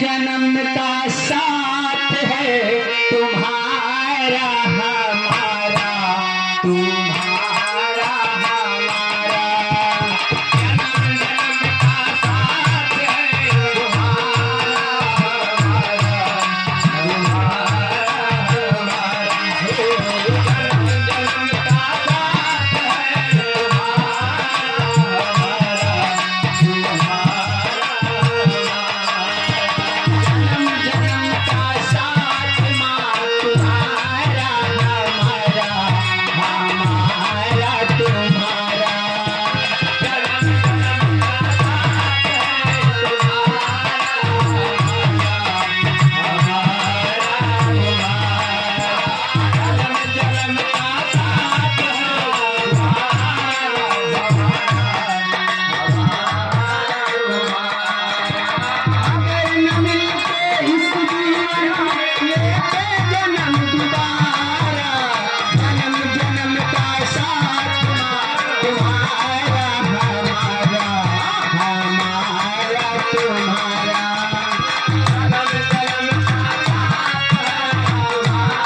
जन्म का साथ है तुम्हारा हमारा, तुम्हारा हमारा। जन्म जन्म का साथ है तुम्हारा हमारा, तुम्हारा हमारा। जन्म जन्म का साथ है तुम्हारा हमारा, जन्म जन्म का साथ माँ तुम्हारा हमारा, हमारा तुम्हारा। जन्म जन्म का साथ है तुम्हारा हमारा, जन्म जन्म का साथ है अगर न मिलते इस जीवन लेते जन्म दोबारा। जन्म जन्म का साथ तुम्हारा हमारा, हमारा तुम्हारा। जन्म जन्म का साथ तुम्हारा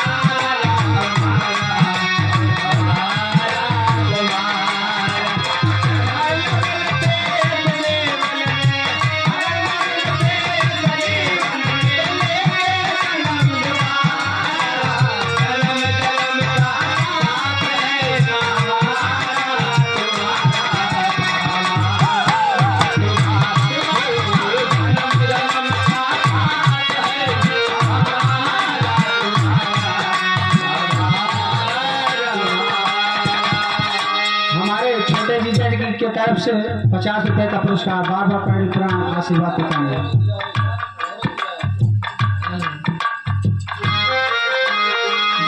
हमारे छोटे जीजा जी की तरफ से 50 रुपए का पुरस्कार। बार बार प्राणी पुराण आशीर्वाद देता है।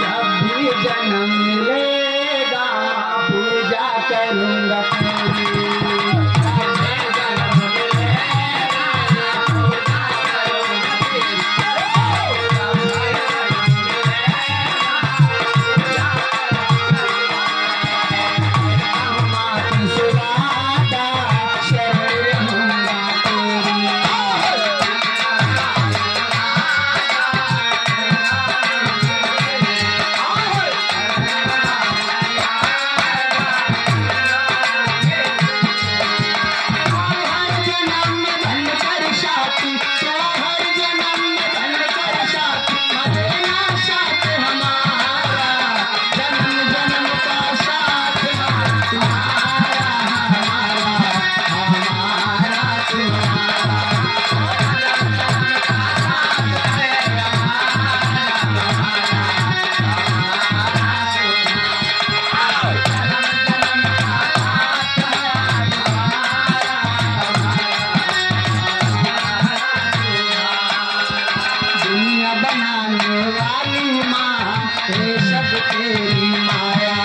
जब भी जन्म मिलेगा पूजा करूंगा तेरी। जब भी जन्म मिलेगा पूजा करूंगा तेरी। जब भी जन्म मिलेगा माती सुरादा शरण होगा तेरी। हर जन्म में धन कर साथी, तो हर जन्म में धन कर साथी, मरेना साथ हमारा। जन्म जन्म का साथ तुम्हारा हमारा, हमारा तुम्हारा। दुनिया बनाने वाली माँ ये सब तेरी माया।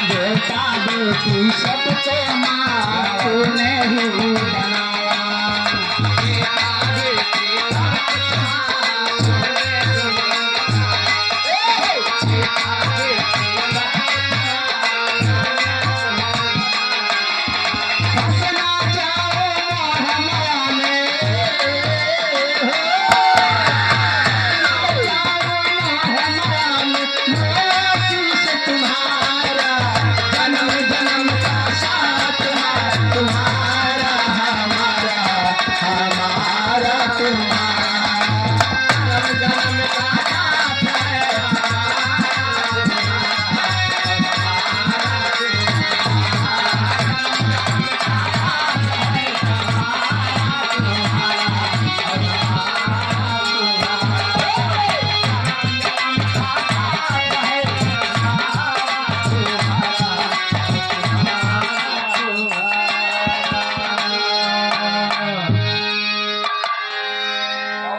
बेटा बेटी सबको माँ तूने ही बनाया। बेटा बेटी सबको माँ तूने ही फंसना चाहो मोह माया में, तुम्हारा जन्म जन्म का साथ तुम्हारा हमारा, हमारा